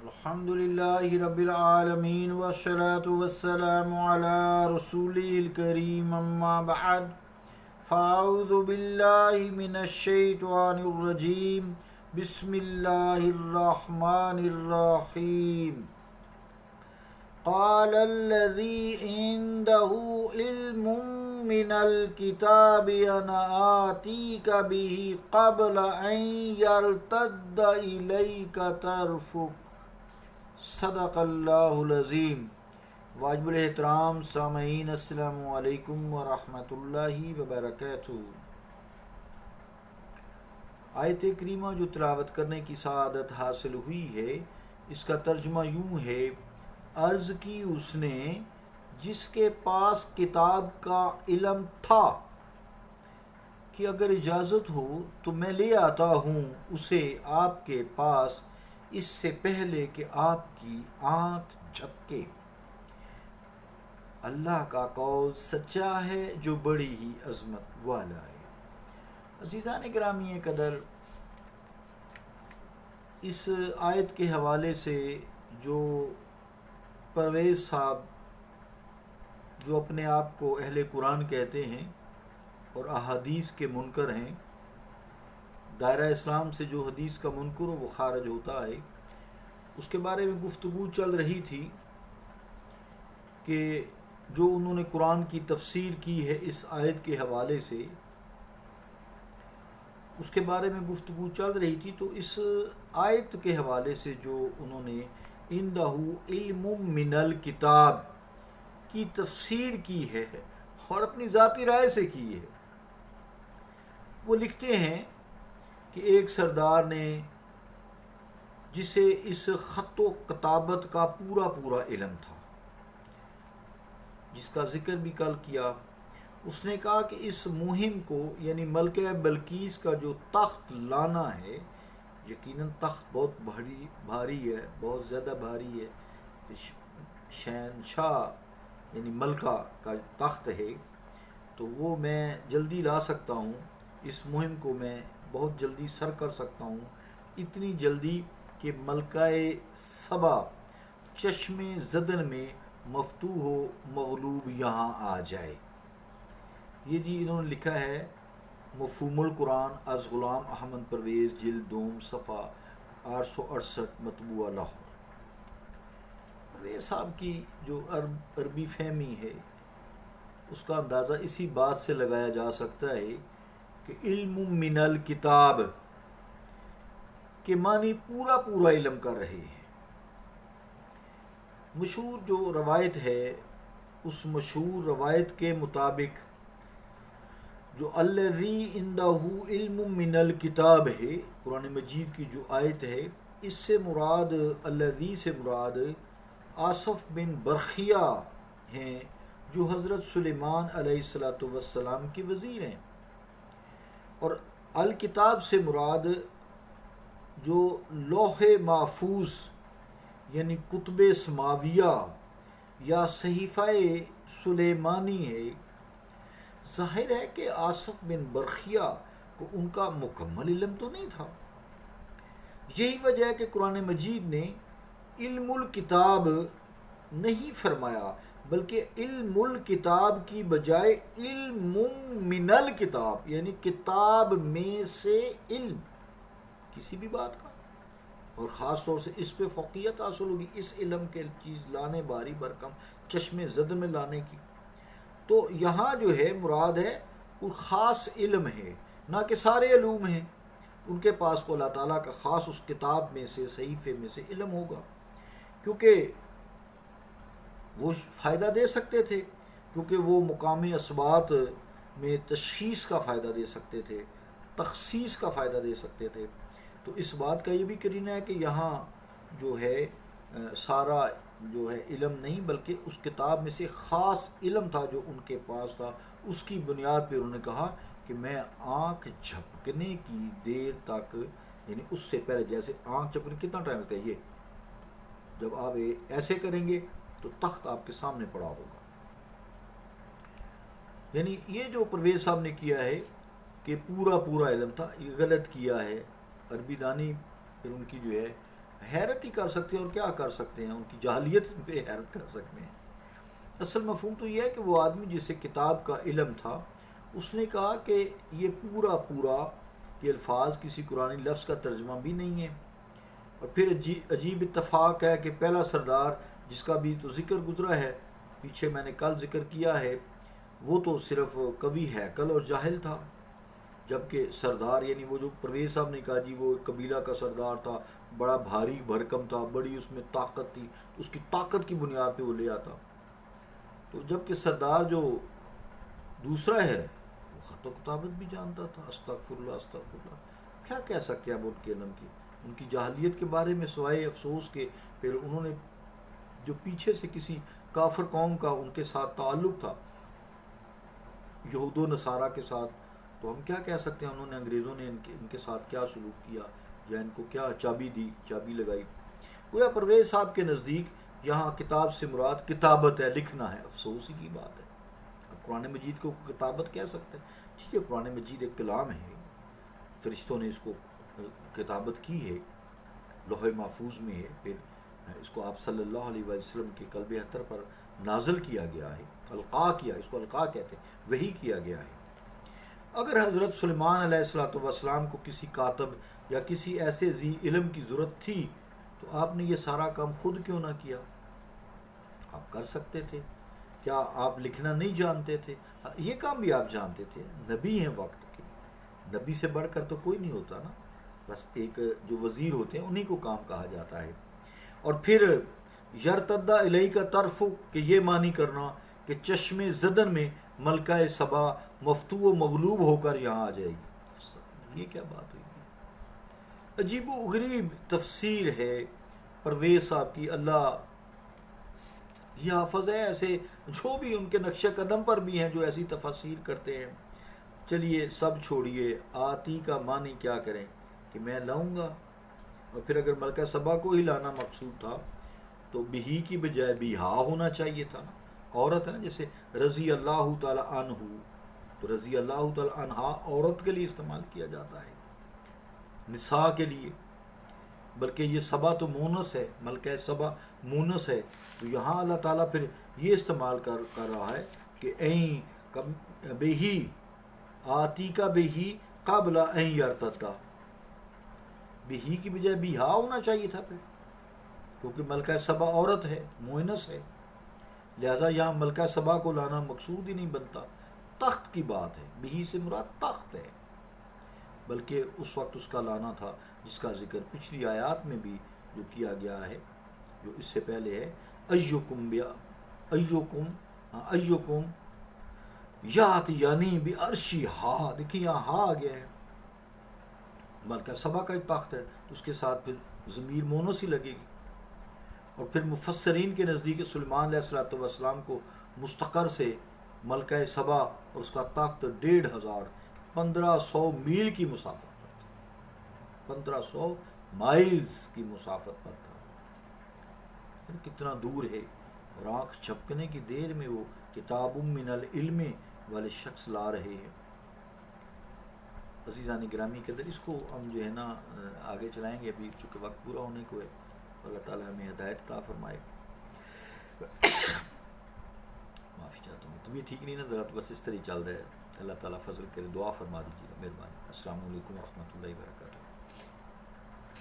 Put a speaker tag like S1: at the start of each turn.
S1: الحمدللہ رب العالمین والصلاة والسلام علی رسولہ الکریم اما بعد فاعوذ باللہ من الشیطان الرجیم بسم اللہ الرحمن الرحیم قال الذی عنده علم من الكتاب انا آتیک به قبل ان یرتد الیک طرفک صدق اللہ العظیم۔ واجب الاحترام سامعین، السلام علیکم ورحمۃ اللہ وبرکاتہ۔ آیت کریمہ جو تلاوت کرنے کی سعادت حاصل ہوئی ہے، اس کا ترجمہ یوں ہے: عرض کی اس نے جس کے پاس کتاب کا علم تھا کہ اگر اجازت ہو تو میں لے آتا ہوں اسے آپ کے پاس اس سے پہلے کہ آپ کی آنکھ جھپکے۔ اللہ کا قول سچا ہے جو بڑی ہی عظمت والا ہے۔ عزیزان گرامی قدر، اس آیت کے حوالے سے جو پرویز صاحب جو اپنے آپ کو اہل قرآن کہتے ہیں اور احادیث کے منکر ہیں، دائرہ اسلام سے جو حدیث کا منکر ہو وہ خارج ہوتا ہے، اس کے بارے میں گفتگو چل رہی تھی کہ جو انہوں نے قرآن کی تفسیر کی ہے اس آیت کے حوالے سے، اس کے بارے میں گفتگو چل رہی تھی۔ تو اس آیت کے حوالے سے جو انہوں نے عنده علم من الکتاب کی تفسیر کی ہے اور اپنی ذاتی رائے سے کی ہے، وہ لکھتے ہیں کہ ایک سردار نے جسے اس خط و کتابت کا پورا علم تھا، جس کا ذکر بھی کل کیا، اس نے کہا کہ اس مہم کو، یعنی ملکہ بلقیس کا جو تخت لانا ہے، یقیناً تخت بہت بھاری ہے، بہت زیادہ بھاری ہے، شہنشاہ یعنی ملکہ کا تخت ہے، تو وہ میں جلدی لا سکتا ہوں، اس مہم کو میں بہت جلدی سر کر سکتا ہوں، اتنی جلدی کہ ملکہ سبا چشم زدن میں مفتوح و مغلوب یہاں آ جائے۔ یہ جی انہوں نے لکھا ہے مفہوم القرآن از غلام احمد پرویز، جلد دوم، صفحہ 868، مطبوعہ لاہور۔ پرویز صاحب کی جو عربی فہمی ہے، اس کا اندازہ اسی بات سے لگایا جا سکتا ہے کہ علم من الکتاب کے معنی پورا علم کر رہے ہیں۔ مشہور جو روایت ہے، اس مشہور روایت کے مطابق جو الذی عنده علم من الکتاب ہے، قرآن مجید کی جو آیت ہے، اس سے مراد، الذی سے مراد آصف بن برخیہ ہیں، جو حضرت سلیمان علیہ السلام کے وزیر ہیں، اور الکتاب سے مراد جو لوح محفوظ یعنی کتب سماویہ یا صحیفہ سلیمانی ہے۔ ظاہر ہے کہ آصف بن برخیہ کو ان کا مکمل علم تو نہیں تھا، یہی وجہ ہے کہ قرآن مجید نے علم الکتاب نہیں فرمایا، بلکہ علم الکتاب کی بجائے علم من الکتاب، یعنی کتاب میں سے علم کسی بھی بات کا، اور خاص طور سے اس پہ فوقیت حاصل ہوگی، اس علم کے چیز لانے باری برکم چشم زد میں لانے کی۔ تو یہاں جو ہے مراد ہے کوئی خاص علم ہے، نہ کہ سارے علوم ہیں، ان کے پاس کو اللہ تعالیٰ کا خاص اس کتاب میں سے، صحیفے میں سے علم ہوگا، کیونکہ وہ فائدہ دے سکتے تھے، کیونکہ وہ مقام اثبات میں تشخیص کا فائدہ دے سکتے تھے، تخصیص کا فائدہ دے سکتے تھے۔ تو اس بات کا یہ بھی قرینہ ہے کہ یہاں جو ہے سارا جو ہے علم نہیں، بلکہ اس کتاب میں سے خاص علم تھا جو ان کے پاس تھا، اس کی بنیاد پہ انہوں نے کہا کہ میں آنکھ جھپکنے کی دیر تک، یعنی اس سے پہلے، جیسے آنکھ جھپکنے کتنا ٹائم لگتا ہے، یہ جب آپ ایسے کریں گے تو تخت آپ کے سامنے پڑا ہوگا۔ یعنی یہ جو پرویز صاحب نے کیا ہے کہ پورا علم تھا، یہ غلط کیا ہے۔ عربی دانی پھر ان کی جو ہے حیرت ہی کر سکتے ہیں، اور کیا کر سکتے ہیں، ان کی جاہلیت پہ حیرت کر سکتے ہیں۔ اصل مفہوم تو یہ ہے کہ وہ آدمی جسے کتاب کا علم تھا، اس نے کہا کہ یہ پورا یہ الفاظ کسی قرآنی لفظ کا ترجمہ بھی نہیں ہے۔ اور پھر عجیب اتفاق ہے کہ پہلا سردار جس کا بھی تو ذکر گزرا ہے، پیچھے میں نے کل ذکر کیا ہے، وہ تو صرف قوی ہیکل اور جاہل تھا، جبکہ سردار یعنی وہ جو پرویز صاحب نے کہا جی وہ ایک قبیلہ کا سردار تھا، بڑا بھاری بھرکم تھا، بڑی اس میں طاقت تھی، اس کی طاقت کی بنیاد پہ وہ لے آتا۔ تو جبکہ سردار جو دوسرا ہے وہ خط و کتابت بھی جانتا تھا۔ استغفر اللہ استغفر اللہ، کیا کہہ سکتے ہیں اب ان کے علم کی، ان کی جاہلیت کے بارے میں سوائے افسوس کے پھر انہوں نے جو پیچھے سے کسی کافر قوم کا ان کے ساتھ تعلق تھا، یہود و نصارہ کے ساتھ، تو ہم کیا کہہ سکتے ہیں انہوں نے، انگریزوں نے ان کے ساتھ کیا سلوک کیا، یا ان کو کیا چابی دی، چابی لگائی۔ گویا پرویز صاحب کے نزدیک یہاں کتاب سے مراد کتابت ہے، لکھنا ہے۔ افسوس ہی کی بات ہے، اب قرآن مجید کو کتابت کہہ سکتے ہیں؟ ٹھیک ہے، قرآن مجید ایک کلام ہے، فرشتوں نے اس کو کتابت کی ہے، لوح محفوظ میں ہے، پھر اس کو آپ صلی اللہ علیہ وسلم کے قلب اطہر پر نازل کیا گیا ہے، القاء کیا، اس کو القاء کہتے ہیں، وحی کیا گیا ہے۔ اگر حضرت سلیمان علیہ السلام کو کسی کاتب یا کسی ایسے ذی علم کی ضرورت تھی تو آپ نے یہ سارا کام خود کیوں نہ کیا؟ آپ کر سکتے تھے، کیا آپ لکھنا نہیں جانتے تھے؟ یہ کام بھی آپ جانتے تھے، نبی ہیں وقت کے، نبی سے بڑھ کر تو کوئی نہیں ہوتا نا، بس ایک جو وزیر ہوتے ہیں انہی کو کام کہا جاتا ہے۔ اور پھر یرتدہ الیہ کا طرف، کہ یہ معنی کرنا کہ چشم زدن میں ملکہ سبا مفتو و مغلوب ہو کر یہاں آ جائے گی، یہ کیا بات ہوئی؟ عجیب و غریب تفسیر ہے پرویز صاحب کی، اللہ یہ حافظ ہے، ایسے جو بھی ان کے نقش قدم پر بھی ہیں جو ایسی تفاسیر کرتے ہیں۔ چلیے سب چھوڑیے، آتی کا معنی کیا کریں کہ میں لاؤں گا، اور پھر اگر ملکہ سبا کو ہی لانا مقصود تھا تو بہی کی بجائے بیہا ہونا چاہیے تھا نا، عورت ہے نا، جیسے رضی اللہ تعالی عنہ، تو رضی اللہ تعالی عنہا عورت کے لیے استعمال کیا جاتا ہے، نساء کے لیے، بلکہ یہ سبا تو مونس ہے، ملکہ سبا مونس ہے، تو یہاں اللہ تعالیٰ پھر یہ استعمال کر رہا ہے کہ این بہی آتی کا بہی قبل این یرتدہ، بہی کی بجائے بیہا ہونا چاہیے تھا پھر، کیونکہ ملکہ سبا عورت ہے، مونس ہے، لہٰذا یہاں ملکہ سبا کو لانا مقصود ہی نہیں بنتا۔ تخت کی بات ہے، بہی سے مراد تخت ہے، بلکہ اس وقت اس کا لانا تھا جس کا ذکر پچھلی آیات میں بھی جو کیا گیا ہے، جو اس سے پہلے ہے، ایوکم یات یعنی بعرشی ہا، دیکھیں یہاں ہا آ گیا ہے، ملکہ سبا کا ایک تخت ہے تو اس کے ساتھ پھر ضمیر مونس ہی لگے گی۔ اور پھر مفسرین کے نزدیک سلیمان علیہ السلام کو مستقر سے ملکہ سبا اور اس کا تخت 1500 میل کی مسافت پر تھا، 1500 مائلز کی مسافت پر تھا، کتنا دور ہے، اور آنکھ جھپکنے کی دیر میں وہ کتاب من العلم والے شخص لا رہے ہیں۔ عزیزان گرامی کے اندر اس کو ہم جو ہے نا آگے چلائیں گے، ابھی چونکہ وقت پورا ہونے کو ہے، اللہ تعالیٰ ہمیں ہدایت عطا فرمائے۔ معافی چاہتا ہوں، طبیعت ٹھیک نہیں نا ذرا، تو بس اس طرح چل رہا ہے، اللہ تعالیٰ فضل کرے، دعا فرما دیجیے، مہربانی۔ السلام علیکم ورحمۃ اللہ وبرکاتہ۔